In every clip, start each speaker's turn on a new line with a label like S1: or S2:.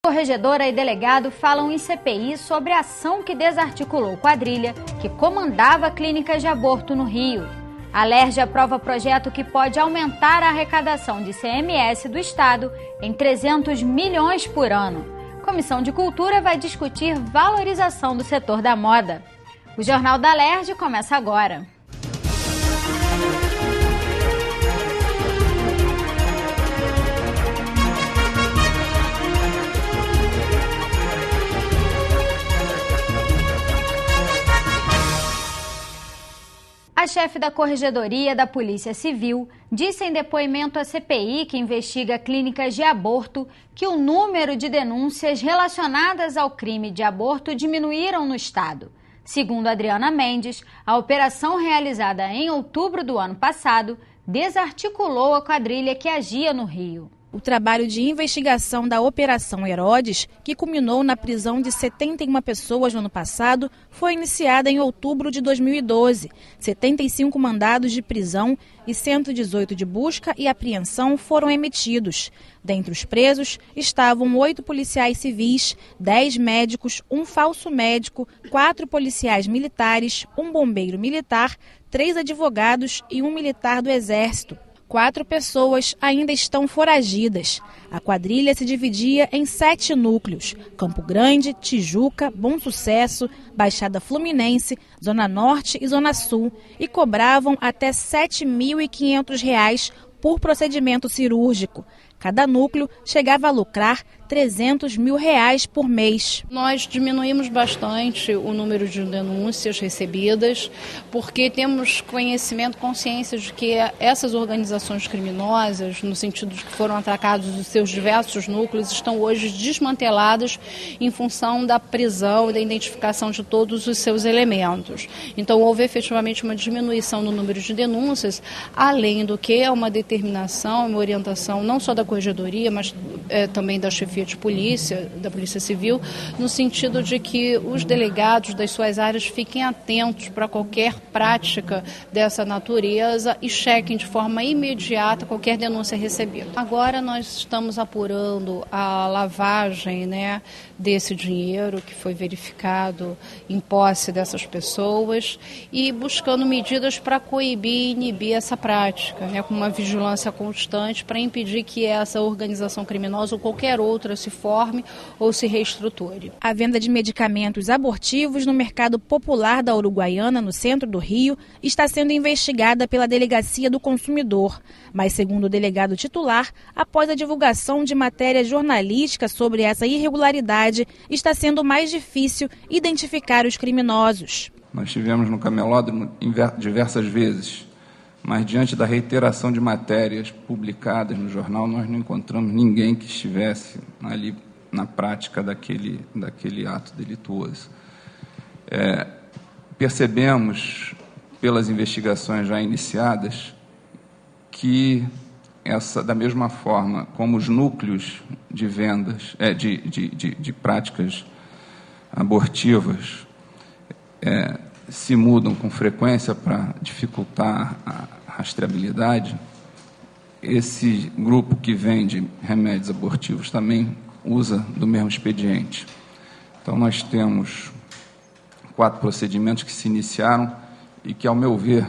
S1: Corregedora e delegado falam em CPI sobre a ação que desarticulou quadrilha que comandava clínicas de aborto no Rio. A Alerj aprova projeto que pode aumentar a arrecadação de CMS do Estado em 300 milhões por ano. Comissão de Cultura vai discutir valorização do setor da moda. O Jornal da Alerj começa agora. A chefe da Corregedoria da Polícia Civil disse em depoimento à CPI, que investiga clínicas de aborto, que o número de denúncias relacionadas ao crime de aborto diminuíram no estado. Segundo Adriana Mendes, a operação realizada em outubro do ano passado desarticulou a quadrilha que agia no Rio.
S2: O trabalho de investigação da Operação Herodes, que culminou na prisão de 71 pessoas no ano passado, foi iniciada em outubro de 2012. 75 mandados de prisão e 118 de busca e apreensão foram emitidos. Dentre os presos estavam 8 policiais civis, 10 médicos, um falso médico, 4 policiais militares, um bombeiro militar, 3 advogados e um militar do Exército. 4 pessoas ainda estão foragidas. A quadrilha se dividia em 7 núcleos: Campo Grande, Tijuca, Bom Sucesso, Baixada Fluminense, Zona Norte e Zona Sul, e cobravam até R$ 7.500 por procedimento cirúrgico. Cada núcleo chegava a lucrar R$ 300 mil por mês.
S3: Nós diminuímos bastante o número de denúncias recebidas, porque temos conhecimento, consciência de que essas organizações criminosas, no sentido de que foram atacados os seus diversos núcleos, estão hoje desmanteladas em função da prisão e da identificação de todos os seus elementos. Então houve efetivamente uma diminuição no número de denúncias, além do que é uma determinação, uma orientação não só da Corregedoria, mas também da chefia de polícia, da Polícia Civil, no sentido de que os delegados das suas áreas fiquem atentos para qualquer prática dessa natureza e chequem de forma imediata qualquer denúncia recebida. Agora nós estamos apurando a lavagem, desse dinheiro que foi verificado em posse dessas pessoas e buscando medidas para coibir e inibir essa prática, com uma vigilância constante para impedir que essa organização criminosa ou qualquer outra se forme ou se reestruture.
S2: A venda de medicamentos abortivos no mercado popular da Uruguaiana, no centro do Rio, está sendo investigada pela Delegacia do Consumidor. Mas, segundo o delegado titular, após a divulgação de matéria jornalística sobre essa irregularidade, está sendo mais difícil identificar os criminosos.
S4: Nós estivemos no camelódromo diversas vezes, mas diante da reiteração de matérias publicadas no jornal, nós não encontramos ninguém que estivesse ali na prática daquele ato delituoso. Percebemos, pelas investigações já iniciadas, que da mesma forma como os núcleos de vendas, de práticas abortivas se mudam com frequência para dificultar a rastreabilidade, esse grupo que vende remédios abortivos também usa do mesmo expediente. Então, nós temos 4 procedimentos que se iniciaram e que, ao meu ver,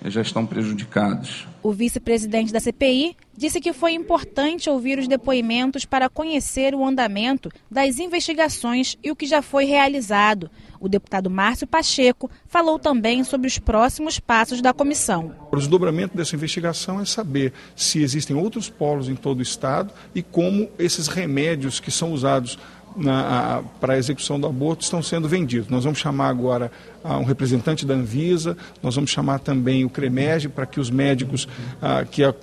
S4: já estão prejudicados.
S2: O vice-presidente da CPI disse que foi importante ouvir os depoimentos para conhecer o andamento das investigações e o que já foi realizado. O deputado Márcio Pacheco falou também sobre os próximos passos da comissão.
S5: O desdobramento dessa investigação é saber se existem outros polos em todo o estado e como esses remédios que são usados para a execução do aborto estão sendo vendidos. Nós vamos chamar agora um representante da Anvisa, nós vamos chamar também o CREMERG para que os médicos,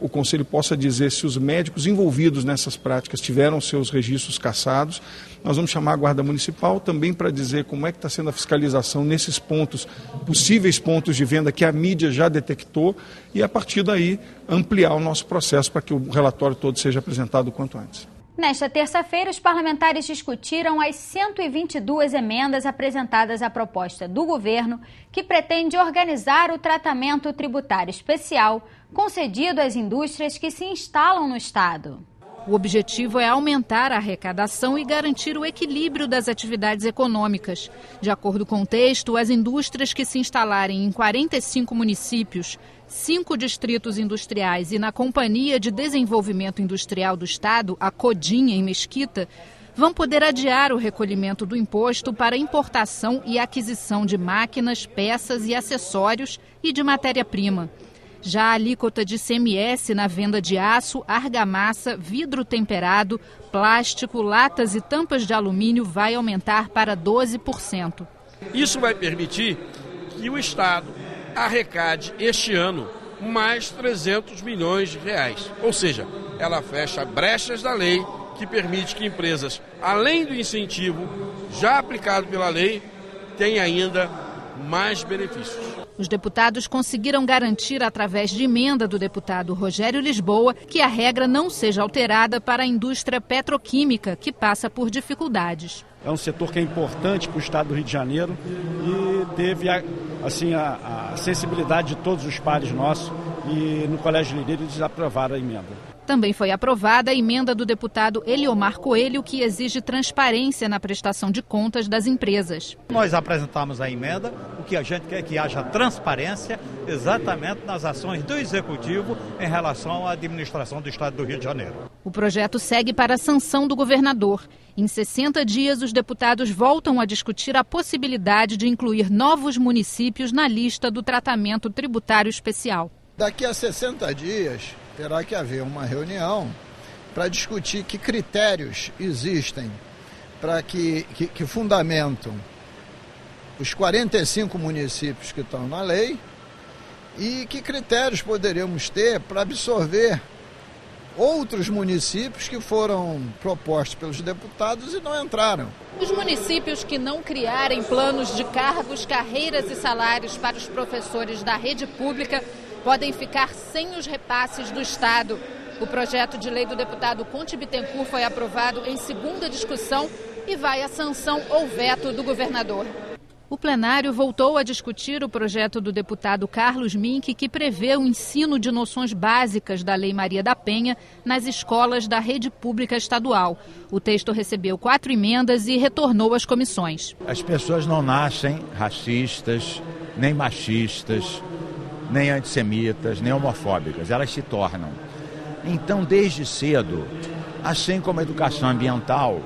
S5: o Conselho possa dizer se os médicos envolvidos nessas práticas tiveram seus registros cassados. Nós vamos chamar a Guarda Municipal também para dizer como é que está sendo a fiscalização nesses pontos, possíveis pontos de venda que a mídia já detectou e, a partir daí, ampliar o nosso processo para que o relatório todo seja apresentado o quanto antes.
S1: Nesta terça-feira, os parlamentares discutiram as 122 emendas apresentadas à proposta do governo, que pretende organizar o tratamento tributário especial concedido às indústrias que se instalam no estado.
S2: O objetivo é aumentar a arrecadação e garantir o equilíbrio das atividades econômicas. De acordo com o texto, as indústrias que se instalarem em 45 municípios, 5 distritos industriais e na Companhia de Desenvolvimento Industrial do Estado, a Codinha, em Mesquita, vão poder adiar o recolhimento do imposto para importação e aquisição de máquinas, peças e acessórios e de matéria-prima. Já a alíquota de ICMS na venda de aço, argamassa, vidro temperado, plástico, latas e tampas de alumínio vai aumentar para 12%.
S6: Isso vai permitir que o Estado arrecade este ano mais 300 milhões de reais. Ou seja, ela fecha brechas da lei que permite que empresas, além do incentivo já aplicado pela lei, tenham ainda mais benefícios.
S2: Os deputados conseguiram garantir, através de emenda do deputado Rogério Lisboa, que a regra não seja alterada para a indústria petroquímica, que passa por dificuldades.
S7: É um setor que é importante para o Estado do Rio de Janeiro e teve a sensibilidade de todos os pares nossos e no Colégio de Líderes aprovaram a emenda.
S2: Também foi aprovada a emenda do deputado Eliomar Coelho, que exige transparência na prestação de contas das empresas.
S8: Nós apresentamos a emenda, o que a gente quer é que haja transparência exatamente nas ações do Executivo em relação à administração do Estado do Rio de Janeiro.
S2: O projeto segue para a sanção do governador. Em 60 dias, os deputados voltam a discutir a possibilidade de incluir novos municípios na lista do tratamento tributário especial.
S9: Daqui a 60 dias, terá que haver uma reunião para discutir que critérios existem para que fundamentam os 45 municípios que estão na lei e que critérios poderíamos ter para absorver outros municípios que foram propostos pelos deputados e não entraram.
S2: Os municípios que não criarem planos de cargos, carreiras e salários para os professores da rede pública podem ficar sem os repasses do Estado. O projeto de lei do deputado Conte Bittencourt foi aprovado em segunda discussão e vai à sanção ou veto do governador. O plenário voltou a discutir o projeto do deputado Carlos Mink, que prevê o ensino de noções básicas da Lei Maria da Penha nas escolas da rede pública estadual. O texto recebeu 4 emendas e retornou às comissões.
S10: As pessoas não nascem racistas, nem machistas, nem antissemitas, nem homofóbicas, elas se tornam. Então, desde cedo, assim como a educação ambiental,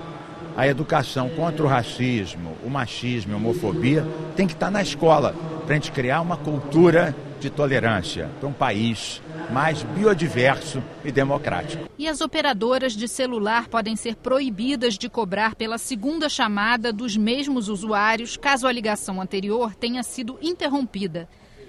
S10: a educação contra o racismo, o machismo e a homofobia tem que estar na escola, para a gente criar uma cultura de tolerância para um país mais biodiverso e democrático.
S2: E as operadoras de celular podem ser proibidas de cobrar pela segunda chamada dos mesmos usuários, caso a ligação anterior tenha sido interrompida.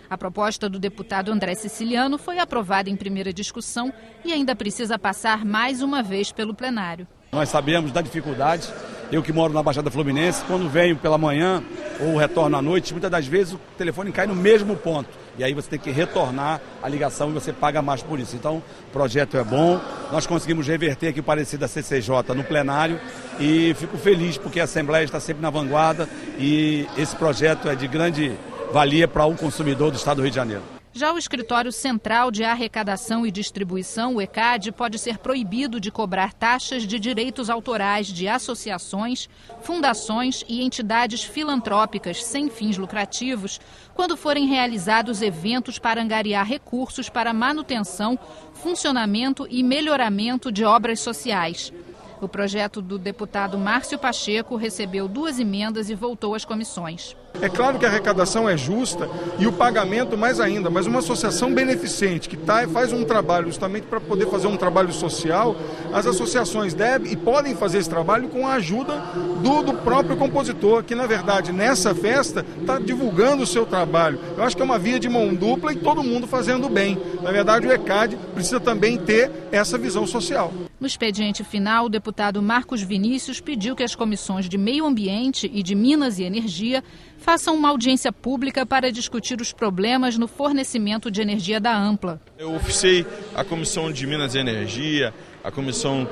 S2: A proposta do deputado André Siciliano foi aprovada em primeira discussão e ainda precisa passar mais uma vez pelo plenário.
S7: Nós sabemos da dificuldade, eu que moro na Baixada Fluminense, quando venho pela manhã ou retorno à noite, muitas das vezes o telefone cai no mesmo ponto. E aí você tem que retornar a ligação e você paga mais por isso. Então, o projeto é bom, nós conseguimos reverter aqui o parecer da CCJ no plenário e fico feliz porque a Assembleia está sempre na vanguarda e esse projeto é de grande valia para o consumidor do Estado do Rio de Janeiro.
S2: Já o Escritório Central de Arrecadação e Distribuição, o ECAD, pode ser proibido de cobrar taxas de direitos autorais de associações, fundações e entidades filantrópicas sem fins lucrativos quando forem realizados eventos para angariar recursos para manutenção, funcionamento e melhoramento de obras sociais. O projeto do deputado Márcio Pacheco recebeu 2 emendas e voltou às comissões.
S5: É claro que a arrecadação é justa e o pagamento mais ainda, mas uma associação beneficente que faz um trabalho justamente para poder fazer um trabalho social, as associações devem e podem fazer esse trabalho com a ajuda do próprio compositor, que na verdade nessa festa está divulgando o seu trabalho. Eu acho que é uma via de mão dupla e todo mundo fazendo bem. Na verdade o ECAD precisa também ter essa visão social.
S2: No expediente final, o deputado Marcos Vinícius pediu que as comissões de Meio Ambiente e de Minas e Energia façam uma audiência pública para discutir os problemas no fornecimento de energia da Ampla.
S11: Eu oficiei a Comissão de Minas e Energia, a Comissão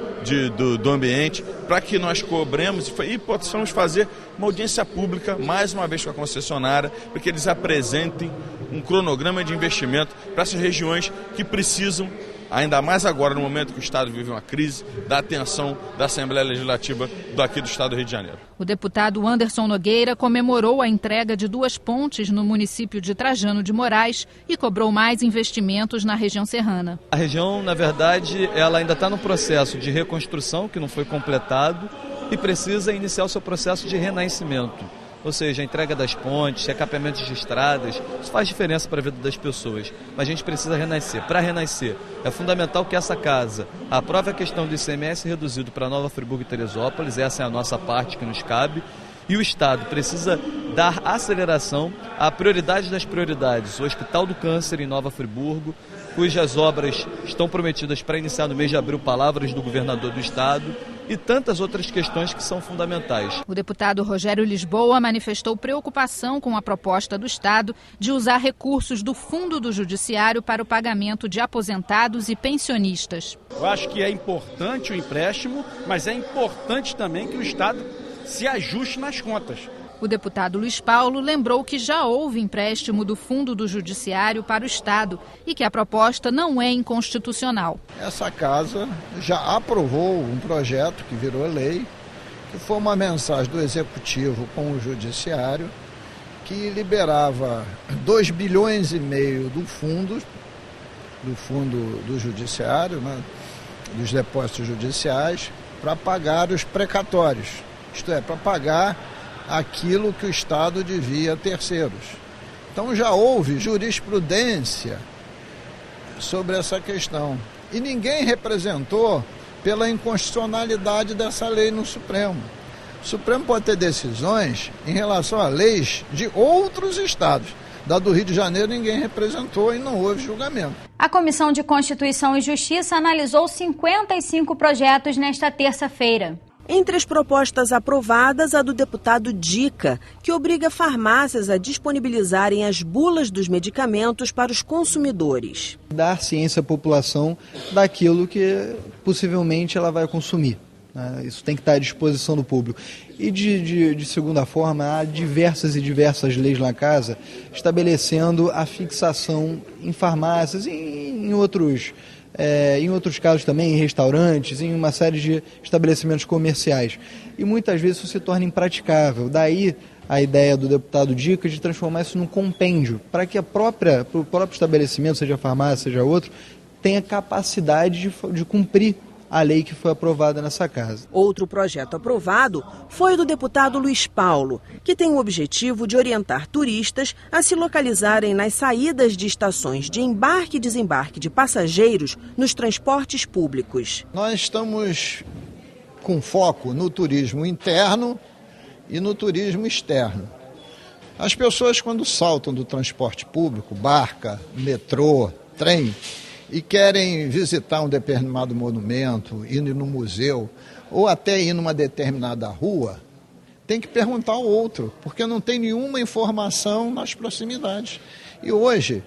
S11: do Ambiente, para que nós cobremos e possamos fazer uma audiência pública, mais uma vez com a concessionária, para que eles apresentem um cronograma de investimento para essas regiões que precisam ainda mais agora no momento que o Estado vive uma crise, da atenção da Assembleia Legislativa daqui do Estado do Rio de Janeiro.
S2: O deputado Anderson Nogueira comemorou a entrega de 2 pontes no município de Trajano de Moraes e cobrou mais investimentos na região serrana.
S12: A região, na verdade, ela ainda está no processo de reconstrução, que não foi completado, e precisa iniciar o seu processo de renascimento. Ou seja, a entrega das pontes, recapeamentos de estradas, isso faz diferença para a vida das pessoas. Mas a gente precisa renascer. Para renascer, é fundamental que essa casa aprove a questão do ICMS reduzido para Nova Friburgo e Teresópolis, essa é a nossa parte que nos cabe, e o Estado precisa dar aceleração à prioridade das prioridades, o Hospital do Câncer em Nova Friburgo, cujas obras estão prometidas para iniciar no mês de abril, palavras do governador do Estado, e tantas outras questões que são fundamentais.
S2: O deputado Rogério Lisboa manifestou preocupação com a proposta do Estado de usar recursos do Fundo do Judiciário para o pagamento de aposentados e pensionistas.
S7: Eu acho que é importante o empréstimo, mas é importante também que o Estado se ajuste nas contas.
S2: O deputado Luiz Paulo lembrou que já houve empréstimo do Fundo do Judiciário para o Estado e que a proposta não é inconstitucional.
S9: Essa casa já aprovou um projeto que virou lei, que foi uma mensagem do Executivo com o Judiciário, que liberava 2,5 bilhões do Fundo do Judiciário, né, dos depósitos judiciais, para pagar os precatórios, isto é, para pagar aquilo que o Estado devia a terceiros. Então já houve jurisprudência sobre essa questão. E ninguém representou pela inconstitucionalidade dessa lei no Supremo. O Supremo pode ter decisões em relação a leis de outros estados. Da do Rio de Janeiro ninguém representou e não houve julgamento.
S1: A Comissão de Constituição e Justiça analisou 55 projetos nesta terça-feira.
S13: Entre as propostas aprovadas, a do deputado Dica, que obriga farmácias a disponibilizarem as bulas dos medicamentos para os consumidores.
S14: Dar ciência à população daquilo que possivelmente ela vai consumir. Isso tem que estar à disposição do público. E de segunda forma, há diversas leis na casa estabelecendo a fixação em farmácias e em outros casos também, em restaurantes, em uma série de estabelecimentos comerciais. E muitas vezes isso se torna impraticável. Daí a ideia do deputado Dica de transformar isso num compêndio, para que o próprio estabelecimento, seja farmácia, seja outro, tenha capacidade de cumprir a lei que foi aprovada nessa casa.
S13: Outro projeto aprovado foi o do deputado Luiz Paulo, que tem o objetivo de orientar turistas a se localizarem nas saídas de estações de embarque e desembarque de passageiros nos transportes públicos.
S9: Nós estamos com foco no turismo interno e no turismo externo. As pessoas, quando saltam do transporte público, barca, metrô, trem, e querem visitar um determinado monumento, ir no museu, ou até ir numa determinada rua, tem que perguntar ao outro, porque não tem nenhuma informação nas proximidades. E hoje,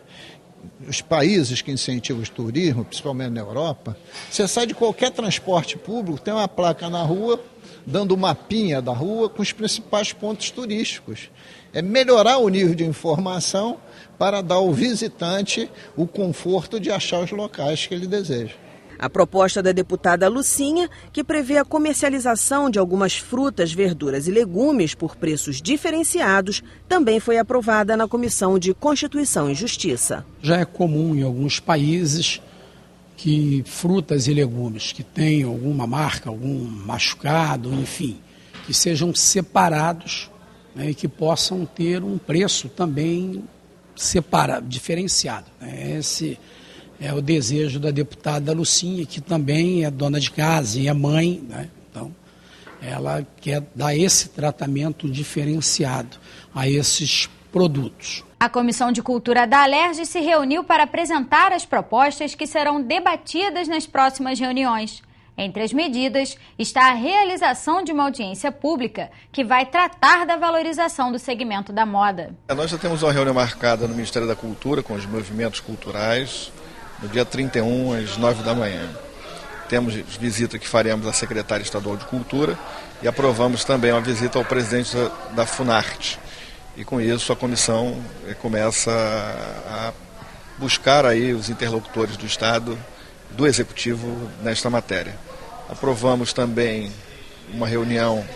S9: os países que incentivam o turismo, principalmente na Europa, você sai de qualquer transporte público, tem uma placa na rua, dando um mapinha da rua com os principais pontos turísticos. É melhorar o nível de informação para dar ao visitante o conforto de achar os locais que ele deseja.
S13: A proposta da deputada Lucinha, que prevê a comercialização de algumas frutas, verduras e legumes por preços diferenciados, também foi aprovada na Comissão de Constituição e Justiça.
S15: Já é comum em alguns países que frutas e legumes que tenham alguma marca, algum machucado, enfim, que sejam separados, né, e que possam ter um preço também diferenciado. Esse é o desejo da deputada Lucinha, que também é dona de casa e é mãe, né? Então, ela quer dar esse tratamento diferenciado a esses produtos.
S1: A Comissão de Cultura da Alerj se reuniu para apresentar as propostas que serão debatidas nas próximas reuniões. Entre as medidas está a realização de uma audiência pública que vai tratar da valorização do segmento da moda.
S16: Nós já temos uma reunião marcada no Ministério da Cultura com os movimentos culturais no dia 31 às 9 da manhã. Temos visita que faremos à secretária estadual de Cultura e aprovamos também uma visita ao presidente da Funarte. E com isso a comissão começa a buscar aí os interlocutores do Estado do Executivo nesta matéria. Aprovamos também uma reunião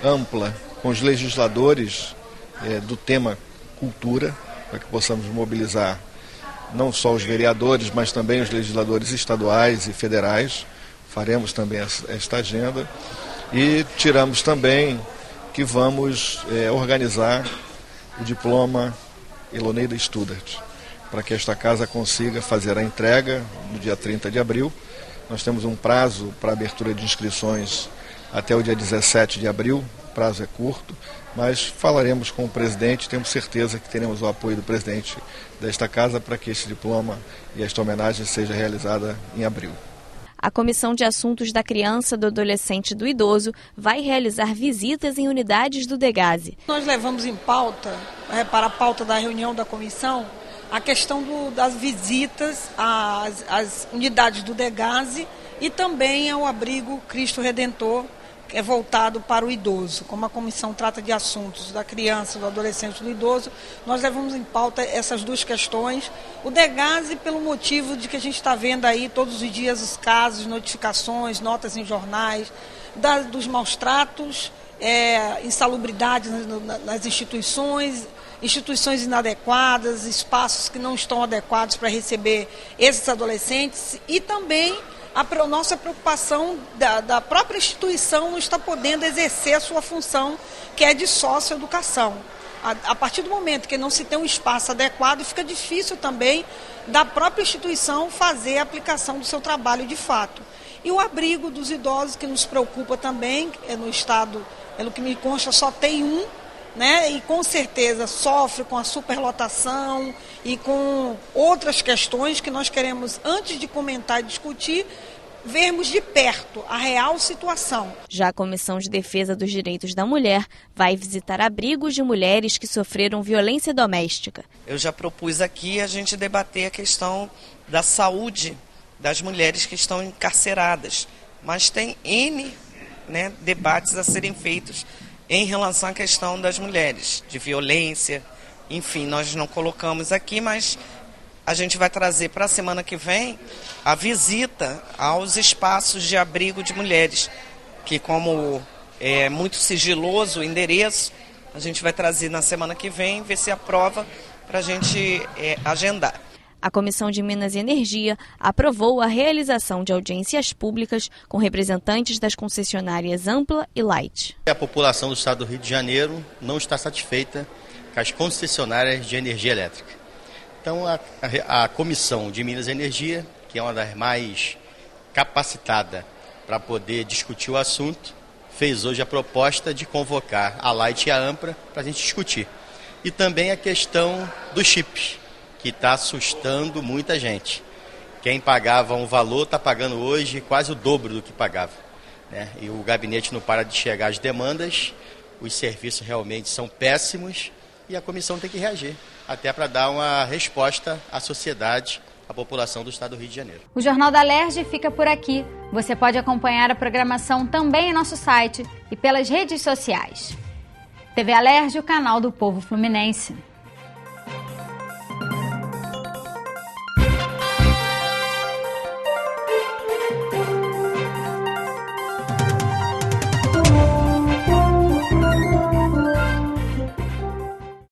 S16: ampla com os legisladores do tema cultura, para que possamos mobilizar não só os vereadores, mas também os legisladores estaduais e federais. Faremos também esta agenda e tiramos também que vamos organizar o diploma Eloneida Studart, para que esta casa consiga fazer a entrega no dia 30 de abril. Nós temos um prazo para abertura de inscrições até o dia 17 de abril, o prazo é curto, mas falaremos com o presidente, temos certeza que teremos o apoio do presidente desta casa para que este diploma e esta homenagem seja realizada em abril.
S17: A Comissão de Assuntos da Criança, do Adolescente e do Idoso vai realizar visitas em unidades do DEGASE.
S18: Nós levamos em pauta, para a pauta da reunião da comissão, a questão das visitas às unidades do DEGASE e também ao abrigo Cristo Redentor, que é voltado para o idoso. Como a comissão trata de assuntos da criança, do adolescente e do idoso, nós levamos em pauta essas duas questões. O DEGASE, pelo motivo de que a gente está vendo aí todos os dias os casos, notificações, notas em jornais, dos maus tratos, insalubridade nas instituições inadequadas, espaços que não estão adequados para receber esses adolescentes e também a nossa preocupação da própria instituição não está podendo exercer a sua função, que é de socioeducação. A partir do momento que não se tem um espaço adequado, fica difícil também da própria instituição fazer a aplicação do seu trabalho de fato. E o abrigo dos idosos, que nos preocupa também, no estado, pelo que me consta, só tem um, né? E com certeza sofre com a superlotação e com outras questões que nós queremos, antes de comentar e discutir, vermos de perto a real situação.
S17: Já a Comissão de Defesa dos Direitos da Mulher vai visitar abrigos de mulheres que sofreram violência doméstica.
S19: Eu já propus aqui a gente debater a questão da saúde das mulheres que estão encarceradas, mas tem N, debates a serem feitos em relação à questão das mulheres, de violência, enfim, nós não colocamos aqui, mas a gente vai trazer para a semana que vem a visita aos espaços de abrigo de mulheres, que como é muito sigiloso o endereço, a gente vai trazer na semana que vem, ver se aprova para a gente agendar.
S17: A Comissão de Minas e Energia aprovou a realização de audiências públicas com representantes das concessionárias Ampla e Light.
S20: A população do estado do Rio de Janeiro não está satisfeita com as concessionárias de energia elétrica. Então, a Comissão de Minas e Energia, que é uma das mais capacitadas para poder discutir o assunto, fez hoje a proposta de convocar a Light e a Ampla para a gente discutir. E também a questão do chip, que está assustando muita gente. Quem pagava um valor está pagando hoje quase o dobro do que pagava, E o gabinete não para de chegar às demandas, os serviços realmente são péssimos e a comissão tem que reagir, até para dar uma resposta à sociedade, à população do estado do Rio de Janeiro.
S1: O Jornal da Alerj fica por aqui. Você pode acompanhar a programação também em nosso site e pelas redes sociais. TV Alerj, o canal do povo fluminense.